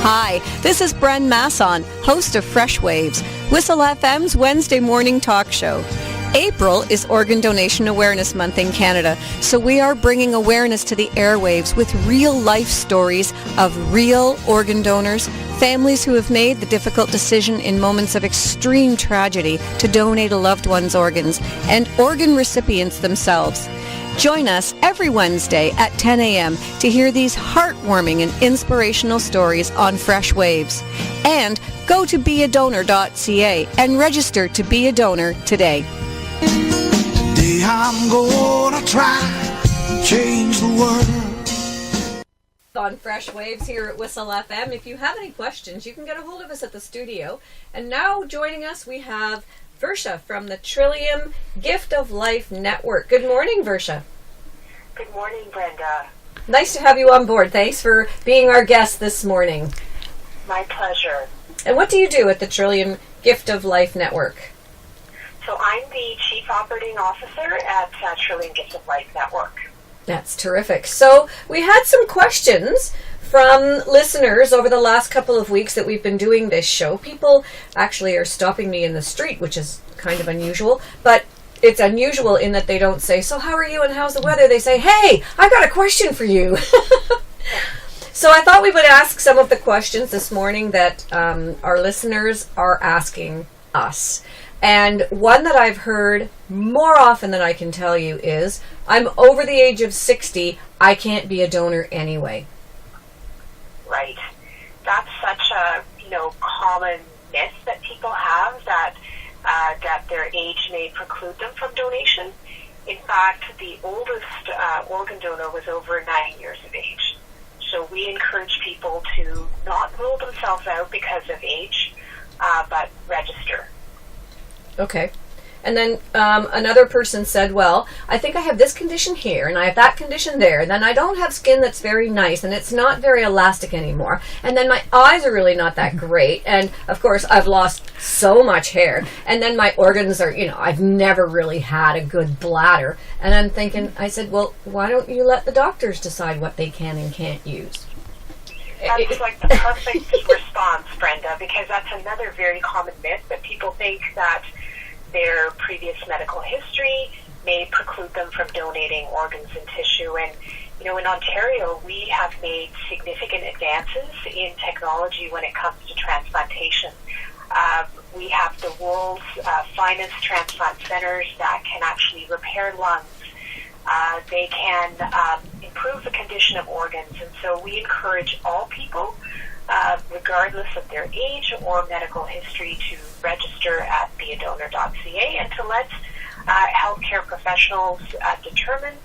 Hi, this is Bren Masson, host of Freshwaves, Whistle FM's Wednesday morning talk show. April is Organ Donation Awareness Month in Canada, so we are bringing awareness to the airwaves with real-life stories of real organ donors, families who have made the difficult decision in moments of extreme tragedy to donate a loved one's organs, and organ recipients themselves. Join us every Wednesday at 10 a.m. to hear these heartwarming and inspirational stories on Fresh Waves. And go to beadonor.ca and register to be a donor today. Today I'm gonna try to change the world. On Fresh Waves here at Whistle FM. If you have any questions, you can get a hold of us at the studio. And now joining us, we have Versha from the Trillium Gift of Life Network. Good morning, Versha. Good morning, Brenda. Nice to have you on board. Thanks for being our guest this morning. My pleasure. And what do you do at the Trillium Gift of Life Network? So I'm the Chief Operating Officer at Trillium Gift of Life Network. That's terrific. So we had some questions from listeners over the last couple of weeks that we've been doing this show. People actually are stopping me in the street, which is kind of unusual, but it's unusual in that they don't say, "So how are you and how's the weather?" They say, "Hey, I got a question for you." So I thought we would ask some of the questions this morning that our listeners are asking us. And one that I've heard more often than I can tell you is, "I'm over the age of 60, I can't be a donor anyway." Right. That's such a common myth that people have that their age may preclude them from donation. In fact, the oldest organ donor was over 90 years of age. So we encourage people to not rule themselves out because of age, but register. Okay. And then another person said, "Well, I think I have this condition here, and I have that condition there, and then I don't have skin that's very nice, and it's not very elastic anymore, and then my eyes are really not that great, and of course I've lost so much hair, and then my organs are, I've never really had a good bladder." And I'm thinking, I said, "Well, why don't you let the doctors decide what they can and can't use?" That's like the perfect response, Brenda, because that's another very common myth that people think that their previous medical history may preclude them from donating organs and tissue. And, in Ontario, we have made significant advances in technology when it comes to transplantation. We have the world's finest transplant centers that can actually repair lungs. They can improve the condition of organs. And so we encourage all people, regardless of their age or medical history, to register at beadonor.ca and to let healthcare professionals determine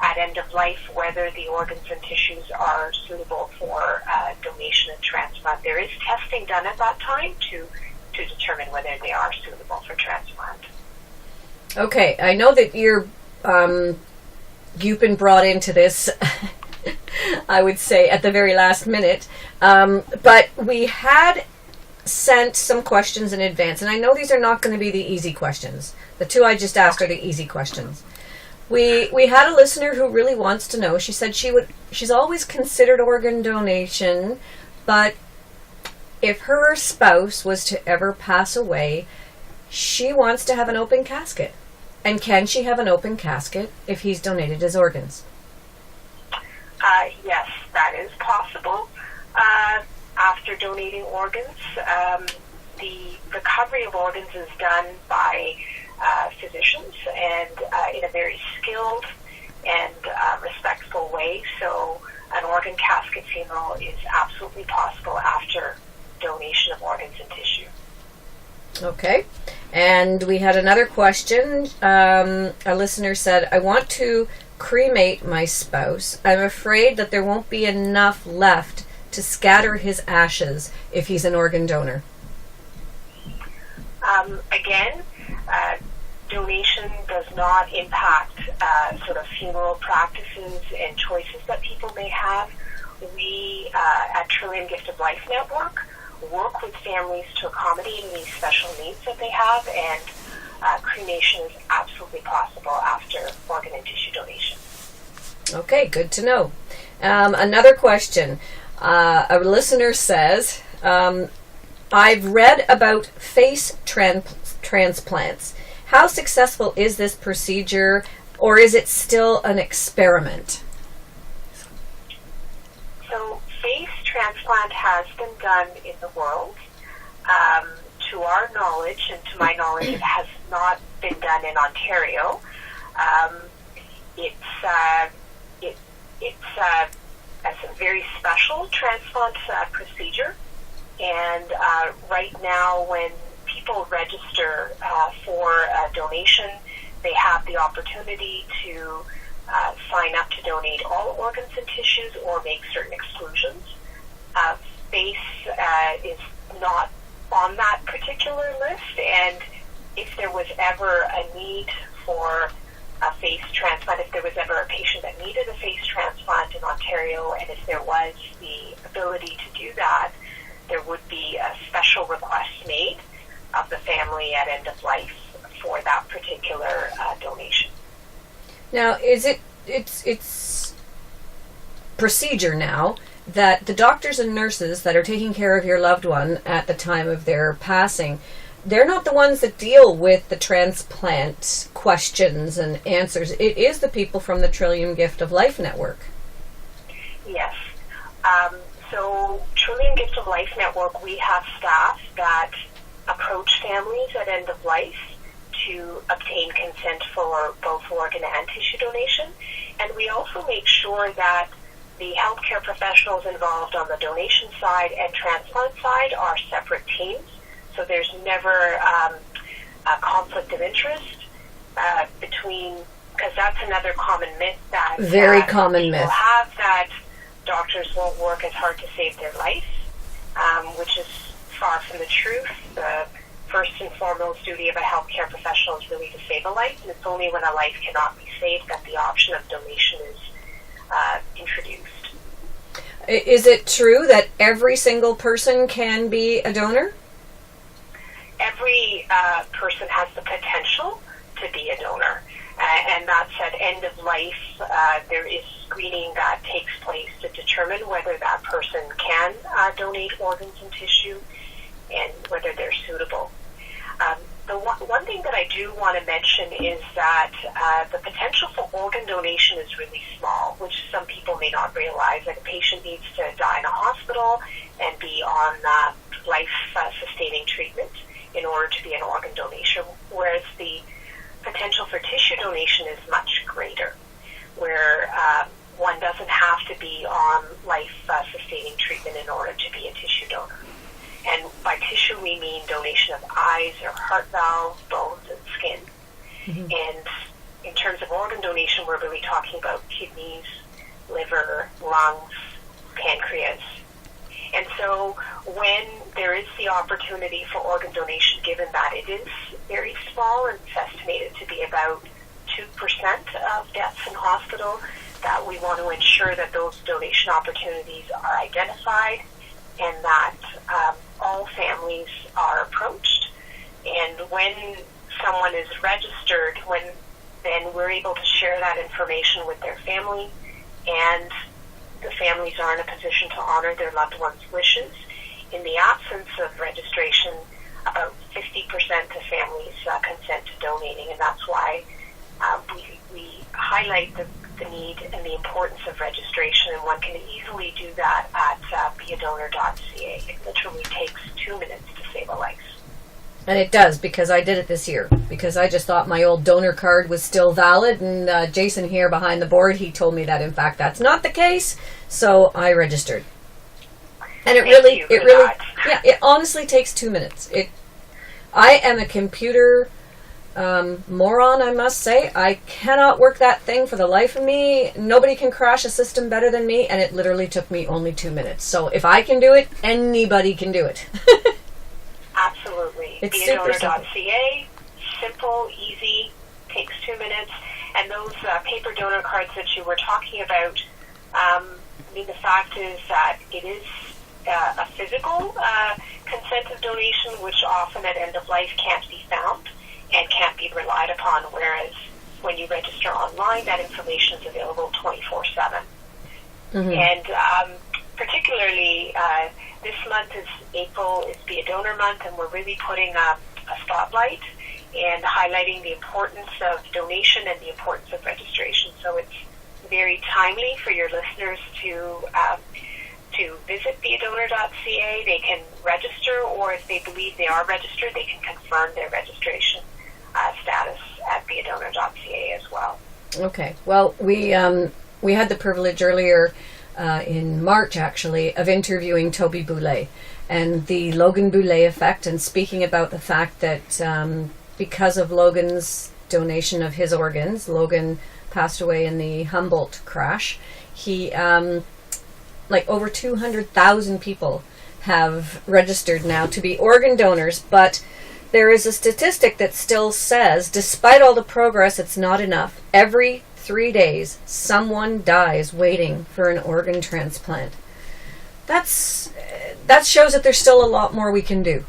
at end of life whether the organs and tissues are suitable for donation and transplant. There is testing done at that time to determine whether they are suitable for transplant. Okay, I know that you've been brought into this I would say at the very last minute. But we had sent some questions in advance, and I know these are not going to be the easy questions. The two I just asked are the easy questions. We had a listener who really wants to know. She said she's always considered organ donation, but if her spouse was to ever pass away, she wants to have an open casket. And can she have an open casket if he's donated his organs? Yes, that is possible. After donating organs, the recovery of organs is done by physicians and in a very skilled and respectful way. So an organ casket funeral is absolutely possible after donation of organs and tissue. Okay. And we had another question. A listener said, "I want to cremate my spouse. I'm afraid that there won't be enough left to scatter his ashes if he's an organ donor." Again, donation does not impact sort of funeral practices and choices that people may have. We at Trillium Gift of Life Network work with families to accommodate any special needs that they have, and cremation is absolutely possible after organ and tissue donation. Okay, good to know. Another question. A listener says, I've read about face transplants. How successful is this procedure, or is it still an experiment? So face transplant has been done in the world. To our knowledge, and to my knowledge, it has not been done in Ontario. It's a very special transplant procedure, and right now when people register for a donation, they have the opportunity to sign up to donate all organs and tissues or make certain exclusions. Face is not on that particular list, and if there was ever a need for a face transplant, if there was ever a patient that needed a face transplant in Ontario, and if there was the ability to do that, there would be a special request made of the family at end of life for that particular donation. Now, it's procedure now that the doctors and nurses that are taking care of your loved one at the time of their passing, they're not the ones that deal with the transplant questions and answers. It is the people from the Trillium Gift of Life Network. Yes. So Trillium Gift of Life Network, we have staff that approach families at end of life to obtain consent for both organ and tissue donation. And we also make sure that the healthcare professionals involved on the donation side and transplant side are separate teams. So there's never a conflict of interest between, because that's another common myth that very common people myth have, that doctors won't work as hard to save their life, which is far from the truth. The first and foremost duty of a healthcare professional is really to save a life, and it's only when a life cannot be saved that the option of donation is introduced. Is it true that every single person can be a donor? Every person has the potential to be a donor, and that's at end of life. There is screening that takes place to determine whether that person can donate organs and tissue and whether they're suitable. The one thing that I do want to mention is that the potential for organ donation is really small, which some people may not realize. Like, a patient needs to die in a hospital and be on life-sustaining treatment in order to be an organ donation, whereas the potential for tissue donation is much greater, where one doesn't have to be on life-sustaining treatment in order to be a tissue donor. And by tissue, we mean donation of eyes or heart valves, bones, and skin. Mm-hmm. And in terms of organ donation, we're really talking about kidneys, liver, lungs, pancreas. And so when there is the opportunity for organ donation, given that it is very small and it's estimated to be about 2% of deaths in hospital, that we want to ensure that those donation opportunities are identified and that all families are approached. And when someone is registered, then we're able to share that information with their family, and the families are in a position to honor their loved ones' wishes. In the absence of registration, about 50% of families consent to donating, and that's why we highlight the need and the importance of registration, and one can easily do that at beadonor.ca. It literally takes 2 minutes to save a life. And it does, because I did it this year, because I just thought my old donor card was still valid, and Jason here behind the board, he told me that in fact that's not the case, so I registered. And it honestly takes 2 minutes. I am a computer moron, I must say. I cannot work that thing for the life of me. Nobody can crash a system better than me, and it literally took me only 2 minutes. So if I can do it, anybody can do it. Absolutely. It's super simple. beadonor.ca, simple, easy, takes 2 minutes. And those paper donor cards that you were talking about, the fact is that it is a physical consent of donation, which often at end of life can't be found and can't be relied upon, whereas when you register online, that information is available 24/7. Mm-hmm. And particularly this month is April, is Be a Donor Month, and we're really putting a spotlight and highlighting the importance of donation and the importance of registration. So it's very timely for your listeners to visit beadonor.ca. They can register, or if they believe they are registered, they can confirm their registration status at beadonor.ca as well. Okay. Well, we had the privilege earlier in March, actually, of interviewing Toby Boulay and the Logan Boulay effect, and speaking about the fact that because of Logan's donation of his organs, Logan passed away in the Humboldt crash. He, over 200,000 people have registered now to be organ donors, but there is a statistic that still says, despite all the progress, it's not enough. Every 3 days, someone dies waiting for an organ transplant. That shows that there's still a lot more we can do.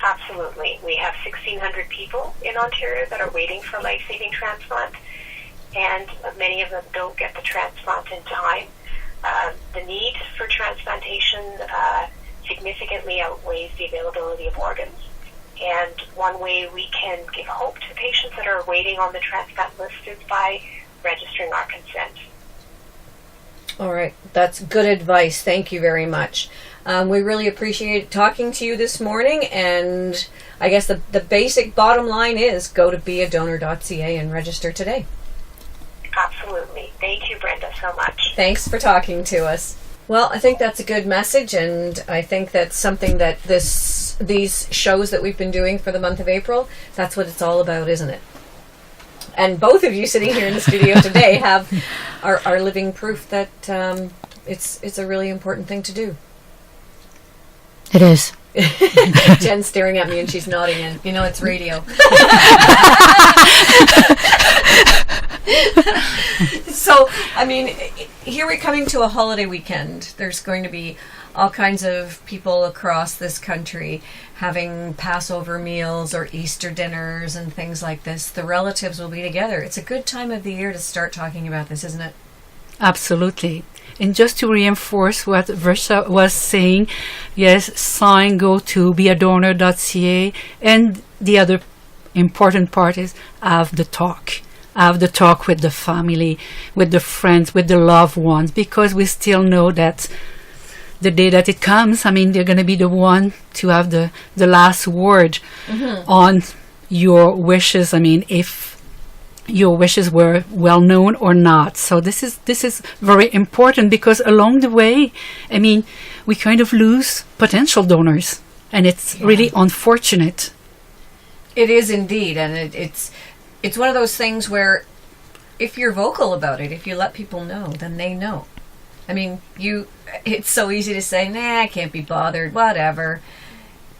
Absolutely. We have 1,600 people in Ontario that are waiting for life-saving transplant, and many of them don't get the transplant in time. The need for transplantation significantly outweighs the availability of organs. And one way we can give hope to patients that are waiting on the transplant list is by registering our consent. All right. That's good advice. Thank you very much. We really appreciate talking to you this morning, and I guess the basic bottom line is go to beadonor.ca and register today. Absolutely. Thank you, Brenda, so much. Thanks for talking to us. Well, I think that's a good message, and I think that's something that these shows that we've been doing for the month of April, that's what it's all about, isn't it? And both of you sitting here in the studio today are living proof that it's a really important thing to do. It is. Jen's staring at me and she's nodding in. You know, it's radio. So, I mean, here we're coming to a holiday weekend. There's going to be all kinds of people across this country having Passover meals or Easter dinners and things like this. The relatives will be together. It's a good time of the year to start talking about this, isn't it? Absolutely. And just to reinforce what Versa was saying, yes, go to beadonor.ca, and the other important part is have the talk. Have the talk with the family, with the friends, with the loved ones, because we still know that the day that it comes, I mean, they're going to be the one to have the last word on your wishes. I mean, if your wishes were well known or not. So this is very important, because along the way, I mean, we kind of lose potential donors, and it's really unfortunate. It is indeed, and it's one of those things where if you're vocal about it, if you let people know, then they know. I mean, it's so easy to say, nah, I can't be bothered, whatever.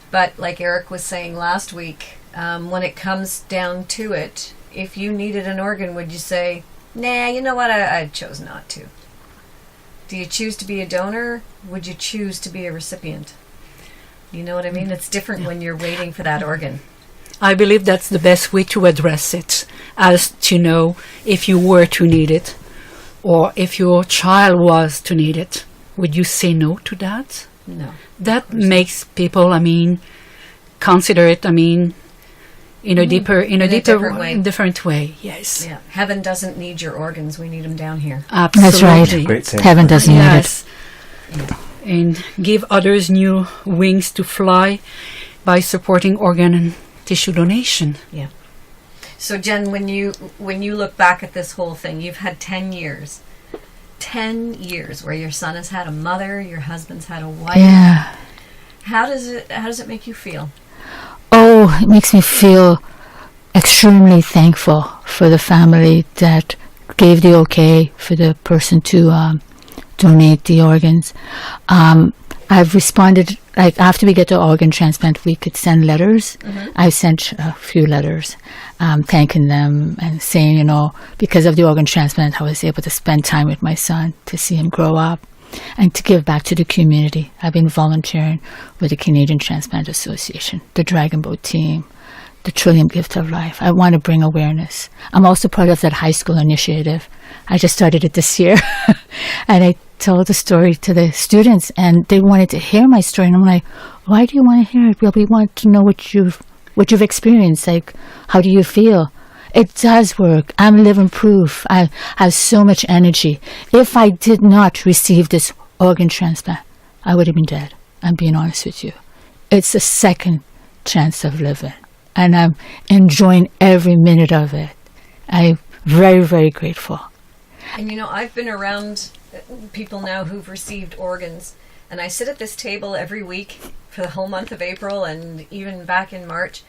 But like Eric was saying last week, when it comes down to it, if you needed an organ, would you say, nah, you know what, I chose not to? Do you choose to be a donor? Would you choose to be a recipient? You know what I mean? It's different when you're waiting for that organ. I believe that's the best way to address it, as to know if you were to need it, or if your child was to need it. Would you say no to that? No. That makes people, I mean, consider it, I mean, in a different way. Yes. Yeah. Heaven doesn't need your organs. We need them down here. Absolutely. That's right. Heaven doesn't need it. Yeah. And give others new wings to fly by supporting organ and tissue donation. Yeah. So Jen, when you look back at this whole thing, you've had 10 years. 10 years where your son has had a mother, your husband's had a wife. Yeah. How does it make you feel? Oh, it makes me feel extremely thankful for the family that gave the okay for the person to donate the organs. I've responded, like, after we get the organ transplant, we could send letters. I've sent a few letters thanking them and saying, you know, because of the organ transplant, I was able to spend time with my son, to see him grow up, and to give back to the community. I've been volunteering with the Canadian Transplant Association, the Dragon Boat team, the Trillium Gift of Life. I want to bring awareness. I'm also part of that high school initiative. I just started it this year. And tell the story to the students, and they wanted to hear my story. And I'm like, why do you want to hear it? Well, we want to know what you've experienced. Like, how do you feel? It does work. I'm living proof. I have so much energy. If I did not receive this organ transplant, I would have been dead. I'm being honest with you. It's a second chance of living, and I'm enjoying every minute of it. I'm very, very grateful. And I've been around people now who've received organs, and I sit at this table every week for the whole month of April and even back in March.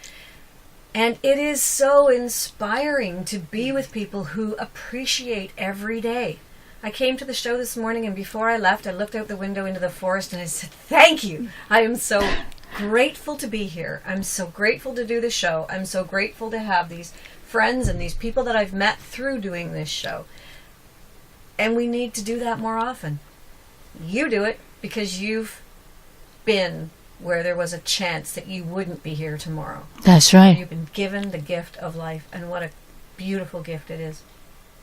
And it is so inspiring to be with people who appreciate every day. I came to the show this morning, and before I left, I looked out the window into the forest and I said, thank you. I am so grateful to be here. I'm so grateful to do the show. I'm so grateful to have these friends and these people that I've met through doing this show. And we need to do that more often. You do it because you've been where there was a chance that you wouldn't be here tomorrow. That's right. You've been given the gift of life, and what a beautiful gift it is.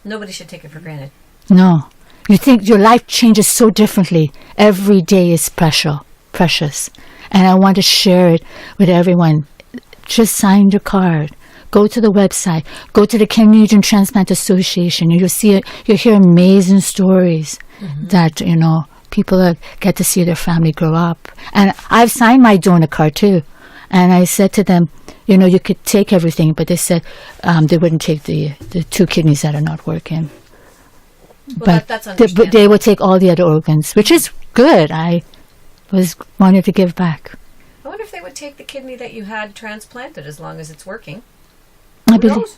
Nobody should take it for granted. No. You think your life changes so differently. Every day is precious. And I want to share it with everyone. Just sign your card. Go to the website. Go to the Canadian Transplant Association. You'll hear amazing stories that, people get to see their family grow up. And I've signed my donor card too. And I said to them, you could take everything, but they said they wouldn't take the 2 kidneys that are not working. Well, that's understandable. But they would take all the other organs, which is good. I wanted to give back. I wonder if they would take the kidney that you had transplanted as long as it's working. I Who believe. knows?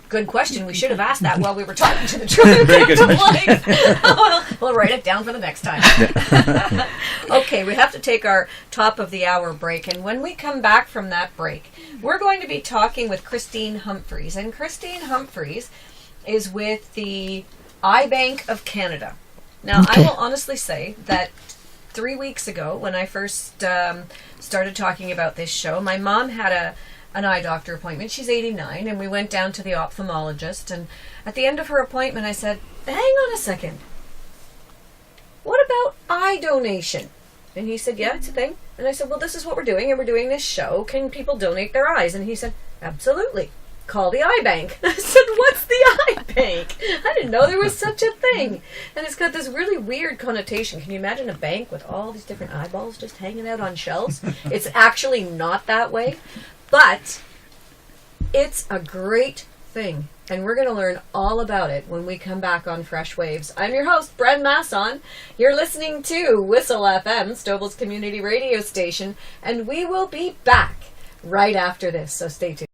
Good question. We should have asked that while we were talking to the truth. Very good question. We'll write it down for the next time. Okay, we have to take our top of the hour break, and when we come back from that break, we're going to be talking with Christine Humphreys, and Christine Humphreys is with the Eye Bank of Canada. Now, Okay. I will honestly say that 3 weeks ago, when I first started talking about this show, my mom had an eye doctor appointment. She's 89, and we went down to the ophthalmologist, and at the end of her appointment I said, hang on a second, what about eye donation? And he said, yeah, it's a thing. And I said, well, this is what we're doing, and we're doing this show. Can people donate their eyes? And he said, absolutely. Call the eye bank. I said, what's the eye bank? I didn't know there was such a thing. And it's got this really weird connotation. Can you imagine a bank with all these different eyeballs just hanging out on shelves? It's actually not that way. But it's a great thing, and we're going to learn all about it when we come back on Fresh Waves. I'm your host, Bren Masson. You're listening to Whistle FM, Stouffville's community radio station, and we will be back right after this, so stay tuned.